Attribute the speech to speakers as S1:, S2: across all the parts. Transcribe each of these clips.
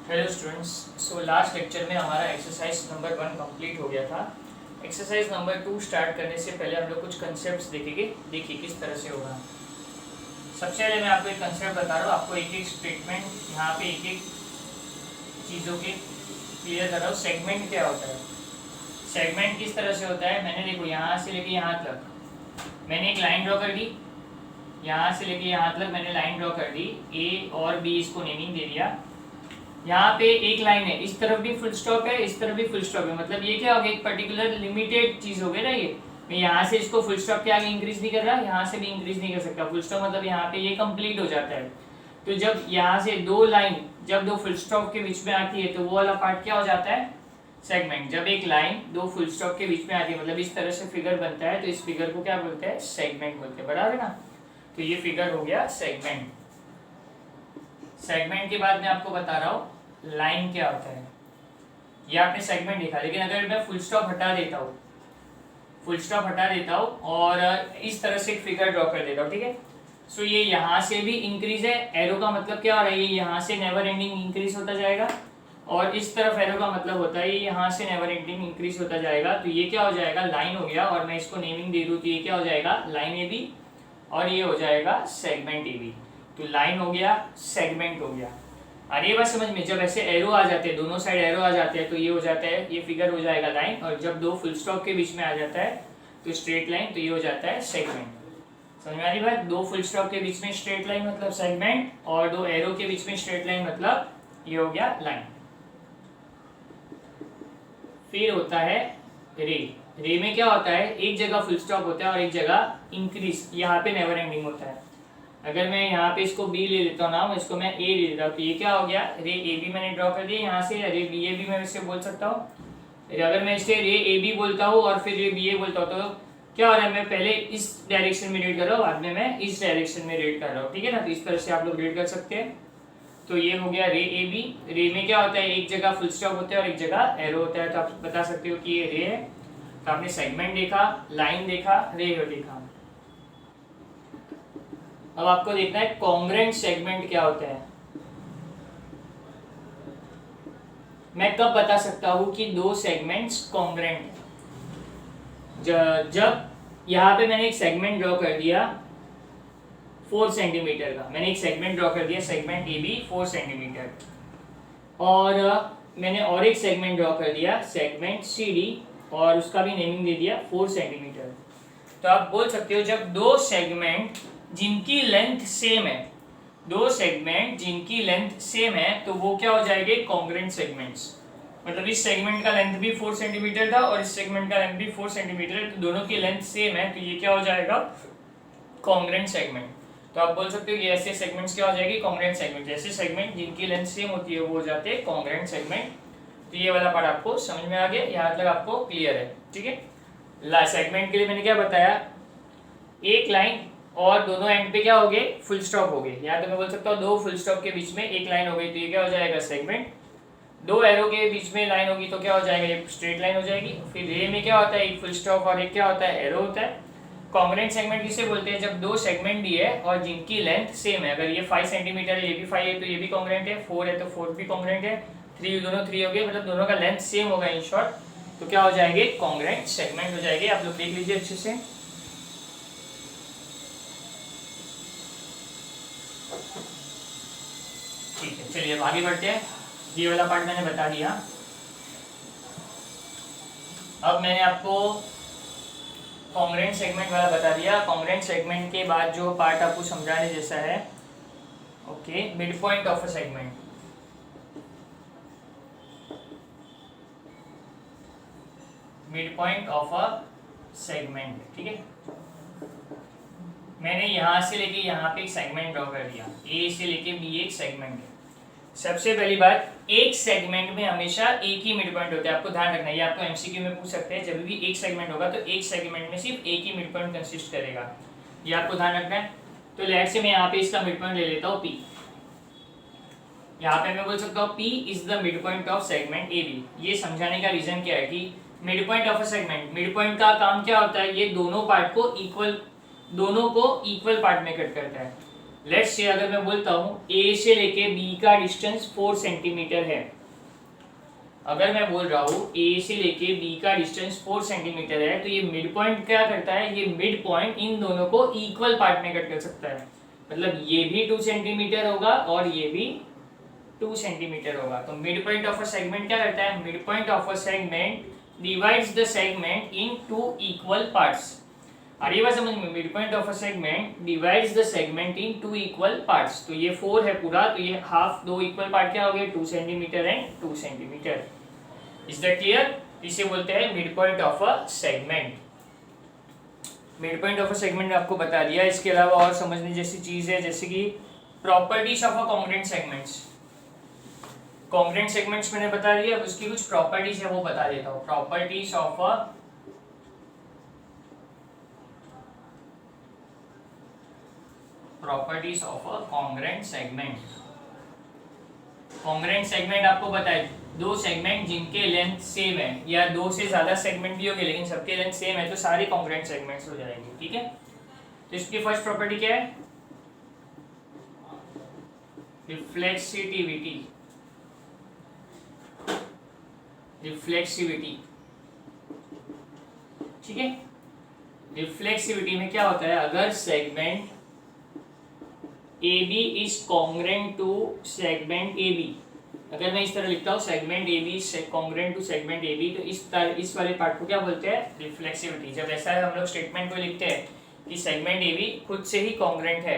S1: Hello students, so last lecture में हमारा exercise number 1 complete हो गया था। एक्सरसाइज नंबर 2 स्टार्ट करने से पहले हम लोग कुछ कंसेप्ट्स देखेंगे। देखिए किस तरह से होगा। सबसे पहले मैं आपको एक कंसेप्ट बता रहा हूँ, आपको एक एक स्टेटमेंट यहाँ पे एक एक चीज़ों के क्लियर कर रहा हूँ। सेगमेंट क्या होता है, सेगमेंट किस तरह से होता है। मैंने देखो यहाँ से लेके यहाँ तक मैंने एक लाइन ड्रॉ कर दी, यहाँ से लेके यहाँ तक मैंने लाइन ड्रॉ कर दी, ए और बी इसको नेमिंग दे दिया। यहाँ पे एक लाइन है, इस तरफ भी फुल स्टॉप है, इस तरफ भी फुल स्टॉप है, मतलब ये क्या हो गया, एक पर्टिकुलर लिमिटेड चीज हो गई ना। ये मैं यहाँ से इसको फुल स्टॉप के आगे इंक्रीज नहीं कर रहा, यहाँ से भी इंक्रीज नहीं कर सकता। फुल स्टॉप मतलब यहाँ पे ये कंप्लीट हो जाता है। तो जब यहाँ से दो लाइन जब दो फुल स्टॉप के बीच में आती है तो वो वाला पार्ट क्या हो जाता है, सेगमेंट। जब एक लाइन दो फुल स्टॉप के बीच में आती है, मतलब इस तरह से फिगर बनता है, तो इस फिगर को क्या बोलते हैं, सेगमेंट बोलते हैं, बराबर ना। तो ये फिगर हो गया सेगमेंट। सेगमेंट के बाद मैं आपको बता रहा हूँ लाइन क्या होता है। ये आपने सेगमेंट देखा, लेकिन अगर मैं फुल स्टॉप हटा देता हूँ, फुल स्टॉप हटा देता हूँ और इस तरह से एक फिगर ड्रॉ कर देता हूँ, ठीक है। सो ये यहाँ से भी इंक्रीज है, एरो का मतलब क्या हो रहा है, ये यहाँ से नेवर एंडिंग इंक्रीज होता जाएगा, और इस तरफ एरो का मतलब होता है ये यहाँ से नेवर एंडिंग इंक्रीज होता जाएगा। तो ये क्या हो जाएगा, लाइन हो गया, और मैं इसको नेमिंग दे दूँ तो ये क्या हो जाएगा, लाइन ए बी, और ये हो जाएगा सेगमेंट ए बी। तो लाइन हो गया, सेगमेंट हो गया। और ये बात समझ में, जब ऐसे एरो आ जाते हैं, दोनों साइड एरो आ जाते हैं, तो ये हो जाता है, ये फिगर हो जाएगा लाइन, और जब दो फुल स्टॉप के बीच में आ जाता है तो स्ट्रेट लाइन, तो ये हो जाता है सेगमेंट। समझ में आ रही बात, दो फुल स्टॉप के बीच में स्ट्रेट लाइन मतलब सेगमेंट, और दो एरो के बीच में स्ट्रेट लाइन मतलब ये हो गया लाइन। फिर होता है रे। रे में क्या होता है, एक जगह फुल स्टॉप होता है और एक जगह इंक्रीज, यहाँ पे नेवर एंडिंग होता है। अगर मैं यहाँ पे इसको बी ले लेता हूँ नाम, इसको मैं ए ले लेता हूँ, तो ये क्या हो गया, रे ए बी मैंने ड्रॉ कर दिया यहाँ से। रे बी ए बी मैं इससे बोल सकता हूँ। अगर मैं इसे रे ए बी बोलता हूँ और फिर रे बी ए बोलता हूँ, तो क्या हो रहा है, मैं पहले इस डायरेक्शन में रीड कर रहा हूँ, बाद में मैं इस डायरेक्शन में रीड कर रहा हूँ, ठीक है ना। तो इस तरह से आप लोग रीड कर सकते हैं। तो ये हो गया रे ए बी। रे में क्या होता है, एक जगह फुल स्टॉप होता है और एक जगह एरो होता है, तो आप बता सकते हो कि ये रे है। तो आपने सेगमेंट देखा, लाइन देखा, रे देखा। अब आपको देखना है कॉन्ग्रेंट सेगमेंट क्या होता है। मैं कब बता सकता हूं कि दो सेगमेंट्स कॉन्ग्रेंट हैं, जब यहां पे मैंने एक सेगमेंट ड्रॉ कर दिया 4 सेंटीमीटर का, मैंने एक सेगमेंट ड्रॉ कर दिया, सेगमेंट ए बी 4 सेंटीमीटर, और मैंने और एक सेगमेंट ड्रॉ कर दिया, सेगमेंट सी डी, और उसका भी नेमिंग दे दिया 4 सेंटीमीटर। तो आप बोल सकते हो जब दो सेगमेंट जिनकी लेंथ सेम है, दो सेगमेंट जिनकी लेंथ सेम है, तो वो क्या हो जाएंगे, कॉन्ग्रेंट सेगमेंट्स। मतलब इस सेगमेंट का लेंथ भी 4 सेंटीमीटर था और इस सेगमेंट का लेंथ भी 4 सेंटीमीटर है, तो दोनों की लेंथ सेम है, तो ये क्या हो जाएगा, कॉन्ग्रेंट सेगमेंट। तो आप बोल सकते हो कि ऐसे सेगमेंट्स क्या हो जाएगी, कॉन्ग्रेंट सेगमेंट। ऐसे सेगमेंट जिनकी लेंथ सेम होती है वो हो जाते हैं कॉन्ग्रेंट सेगमेंट। तो ये वाला पार्ट आपको समझ में आ गया, यहाँ तक आपको क्लियर है, ठीक है। सेगमेंट के लिए मैंने क्या बताया, एक लाइन और दोनों एंड पे क्या हो गए, फुल स्टॉप हो गए। यहाँ तो मैं बोल सकता हूँ दो फुल स्टॉप के बीच में एक लाइन हो गई, तो ये क्या हो जाएगा, सेगमेंट। दो एरो के बीच में लाइन होगी तो क्या हो जाएगा, ये स्ट्रेट लाइन हो जाएगी। फिर रे में क्या होता है, एक फुल स्टॉप और एक क्या होता है, एरो होता है। कॉन्ग्रेंट सेगमेंट किसे बोलते हैं, जब दो सेगमेंट भी है और जिनकी लेंथ सेम है। अगर ये 5 सेंटीमीटर है, ये भी 5 है, तो ये भी कॉन्ग्रेंट है। 4 है तो 4 भी कॉन्ग्रेंट है। 3 दोनों 3 हो गए, मतलब दोनों का लेंथ सेम होगा इन शॉर्ट, तो क्या हो जाएंगे, कॉन्ग्रेंट सेगमेंट हो जाएंगे। आप लोग देख लीजिए अच्छे से। ठीक है, चलिए अब आगे बढ़ते हैं। ये वाला पार्ट मैंने बता दिया। अब मैंने आपको कॉन्ग्रेंट सेगमेंट वाला बता दिया। कॉन्ग्रेंट सेगमेंट के बाद जो पार्ट आपको समझाने जैसा है, okay, mid point of a segment. Midpoint of a segment, ठीक है। मैंने यहाँ से लेके यहाँ पे एक सेगमेंट ड्रॉ कर दिया, ए से लेके बी एक सेगमेंट है। सबसे पहली बात, एक सेगमेंट में हमेशा एक ही मिड पॉइंट होता है, आपको ध्यान रखना है। ये आपको एमसीक्यू में पूछ सकते हैं, जब भी एक सेगमेंट होगा तो एक सेगमेंट में सिर्फ एक ही मिड पॉइंट कंसिस्ट करेगा, ये आपको ध्यान रखना है। तो लेट से मैं यहाँ पे इसका मिड पॉइंट ले लेता हूँ पी। यहाँ पे मैं बोल सकता हूँ P is the midpoint of segment A B. ये समझाने का रीजन क्या है कि midpoint of a segment, midpoint का काम क्या होता है, ये दोनों को इक्वल पार्ट में कट करता है। लेट्स से अगर मैं बोलता हूँ ए से लेके बी का डिस्टेंस 4 सेंटीमीटर है, अगर मैं बोल रहा हूँ ए से लेके बी का डिस्टेंस 4 सेंटीमीटर है, तो ये मिड पॉइंट क्या करता है, ये मिड पॉइंट इन दोनों को इक्वल पार्ट में कट कर सकता है। मतलब ये भी 2 सेंटीमीटर होगा और ये भी 2 सेंटीमीटर होगा। तो mid point of a segment क्या करता है, mid point of a segment divides the segment in 2 equal parts. और ये बात समझ में, mid point of a segment divides the segment in 2 equal parts. तो ये 4 है पूरा, तो ये हाफ 2 इक्वल पार्ट क्या हो गया, 2 centimetre and 2 centimetre. Is that clear? इसे बोलते हैं mid point of a segment. Midpoint of a segment आपको बता दिया। इसके अलावा और समझने जैसी चीज है, जैसे कि properties of a congruent segments. Congruent segments मैंने बता दिया, अब उसकी कुछ प्रॉपर्टीज है वो बता देता हूँ। Properties of a congruent segment. Congruent segment आपको बताए, दो सेगमेंट जिनके लेंथ सेम है, या दो से ज्यादा सेगमेंट भी होंगे लेकिन सबके लेंथ सेम है, तो सारे कॉन्ग्रुएंट सेगमेंट्स हो जाएंगे। ठीक है, तो इसकी फर्स्ट प्रॉपर्टी क्या है, रिफ्लेक्सिविटी। रिफ्लेक्सिविटी, ठीक है। रिफ्लेक्सिविटी में क्या होता है, अगर segment AB is congruent to segment AB, अगर मैं इस तरह लिखता हूँ segment AB is congruent to segment AB, तो इस वाले पार्ट को क्या बोलते हैं, रिफ्लेक्सिविटी। जब ऐसा है हम लोग स्टेटमेंट को लिखते हैं कि सेगमेंट AB खुद से ही कॉन्ग्रुएंट है,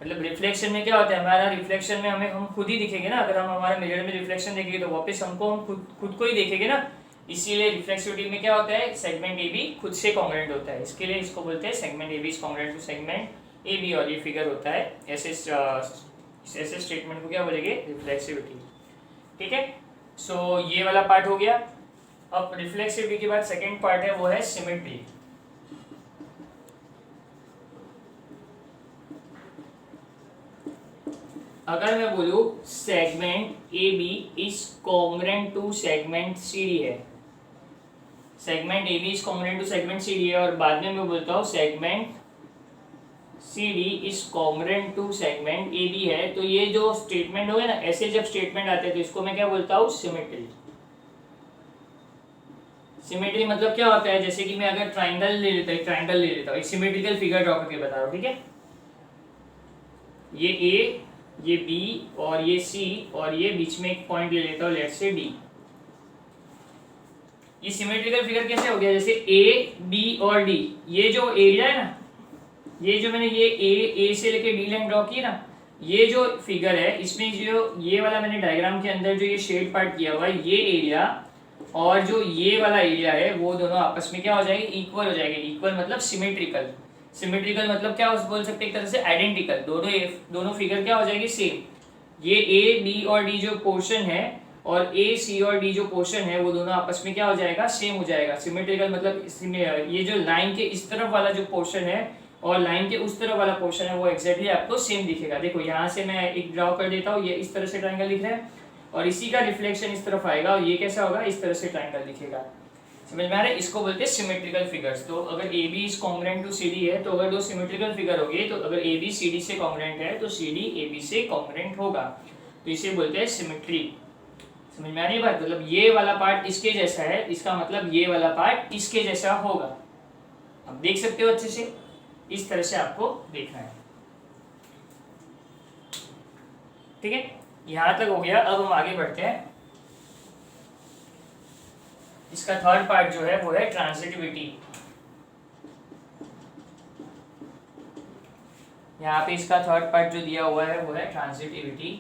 S1: मतलब रिफ्लेक्शन में क्या होता है, हमारा रिफ्लेक्शन में हम खुद ही दिखेंगे ना। अगर हम हमारे मिरर में रिफ्लेक्शन देखेंगे तो वापस हमको हम खुद को ही देखेंगे ना। इसीलिए रिफ्लेक्सिविटी में क्या होता है, सेगमेंट AB खुद से कॉन्ग्रुएंट होता है, इसके लिए इसको बोलते हैं segment AB is congruent to segment AB, और ये फिगर होता है ऐसे स्टेटमेंट को क्या बोलेंगे, रिफ्लेक्सिविटी। ठीक है, सो ये वाला पार्ट हो गया। अब रिफ्लेक्सिविटी के बाद सेकंड पार्ट है वो है सिमेट्री। अगर मैं बोलूं segment AB is congruent to segment CD है, segment AB is congruent to segment CD है, और बाद में मैं बोलता हूं segment CD is congruent to segment AB है, तो ये जो स्टेटमेंट हो गया ना, ऐसे जब स्टेटमेंट आते हैं तो इसको मैं क्या बोलता हूँ, सिमेट्री। सिमेट्री मतलब क्या होता है, जैसे कि मैं अगर ट्राइंगल ले लेता हूँ, एक सिमेट्रिकल फिगर ड्रॉ करके बता रहा हूँ। ठीक है, ये A, ये B और ये C, और ये बीच में एक पॉइंट ले लेता हूँ, लेट्स से D। ये सिमेट्रिकल फिगर कैसे हो गया, जैसे A, B और D, ये जो एरिया है ना, ये जो मैंने ये A से लेके D लाइन ड्रॉ की ना, ये जो फिगर है इसमें जो ये वाला मैंने डायग्राम के अंदर जो ये शेड पार्ट किया हुआ है, ये एरिया और जो ये वाला एरिया है, वो दोनों आपस में क्या हो जाएंगे, इक्वल हो जाएंगे। इक्वल मतलब सिमेट्रिकल। सिमेट्रिकल मतलब क्या बोल सकते हैं, एक तरह से आइडेंटिकल। दोनों फिगर क्या हो जाएगी, सेम। ये A, B और D जो पोर्शन है, और A, C और D जो पोर्शन है, वो दोनों आपस में क्या हो जाएगा, सेम हो जाएगा। सिमेट्रिकल मतलब ये जो लाइन के इस तरफ वाला जो पोर्शन है और लाइन के उस तरफ वाला पोर्शन है, वो एक्जैक्टली आपको सेम दिखेगा। देखो यहाँ से मैं एक ड्रॉ कर देता हूँ, ये इस तरह से ट्राइंगल दिख रहा है, और इसी का रिफ्लेक्शन इस तरफ आएगा, और ये कैसा होगा, इस तरह से ट्राइंगल दिखेगा। समझ में आ रहा है? इसको बोलते हैं सिमेट्रिकल फिगर्स। तो अगर AB is congruent to CD है, तो अगर दो सिमेट्रिकल फिगर हो गए, तो अगर AB CD से कॉन्ग्रुएंट है तो CD AB से कॉन्ग्रुएंट होगा, तो इसे बोलते हैं सिमेट्री। समझ में आ रही है बात? मतलब ये वाला पार्ट इसके जैसा है, इसका मतलब ये वाला पार्ट इसके जैसा होगा। अब देख सकते हो अच्छे से, इस तरह से आपको देखना है। ठीक है, यहां तक हो गया। अब हम आगे बढ़ते हैं। इसका थर्ड पार्ट जो है वो है ट्रांजिटिविटी। यहाँ पे इसका थर्ड पार्ट जो दिया हुआ है वो है ट्रांजिटिविटी।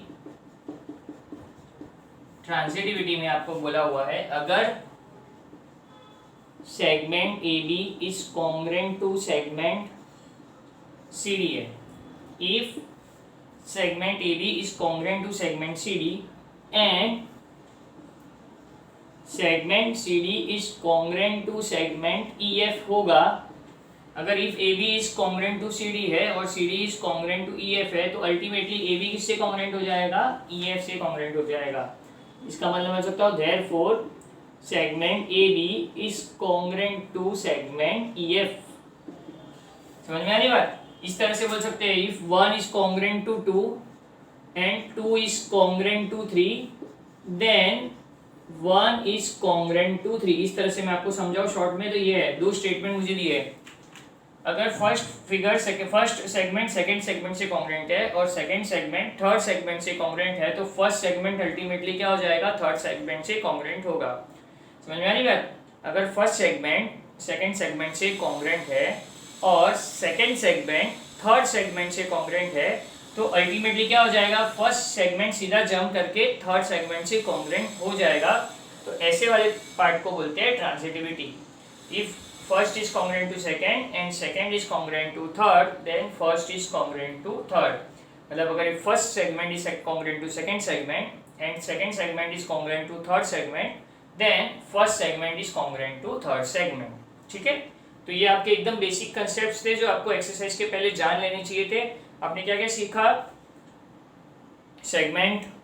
S1: ट्रांजिटिविटी में आपको बोला हुआ है, अगर segment AB is congruent to segment CD है, if segment AB is congruent to segment CD and segment CD is congruent to segment EF होगा। अगर if AB is congruent to CD है और CD is congruent to EF है, तो ultimately AB किससे congruent हो जाएगा, EF से कॉन्ग्रुएंट हो जाएगा। इसका मतलब मैं सकता हूँ therefore segment AB is congruent to segment EF। समझ में आ रही बात? इस तरह से बोल सकते हैं if 1 is congruent to 2 and 2 is congruent to 3 then 1 is congruent to 3। इस तरह से मैं आपको समझाऊं शॉर्ट में तो ये है, दो स्टेटमेंट मुझे दिए है। अगर फर्स्ट सेगमेंट सेकंड सेगमेंट से कॉन्ग्रेंट है और सेकंड सेगमेंट थर्ड सेगमेंट से कॉन्ग्रेंट है तो फर्स्ट सेगमेंट अल्टीमेटली क्या हो जाएगा, थर्ड सेगमेंट से कॉन्ग्रेंट होगा। समझ में आ रही बात? अगर फर्स्ट सेगमेंट सेकंड सेगमेंट से कॉन्ग्रेंट है और सेकंड सेगमेंट थर्ड सेगमेंट से कॉन्ग्रेंट है तो अल्टीमेटली क्या हो जाएगा, फर्स्ट सेगमेंट सीधा जंप करके थर्ड सेगमेंट से कॉन्ग्रेंट हो जाएगा। तो ऐसे वाले पार्ट को बोलते हैं transitivity. If first is congruent to second and second is congruent to third then first is congruent to third। मतलब अगर first segment is congruent to second segment and second segment is congruent to third segment then first segment is congruent to third segment। ठीक है, तो ये आपके एकदम basic concepts थे जो आपको एक्सरसाइज के पहले जान लेने चाहिए थे। आपने क्या क्या सीखा, सेगमेंट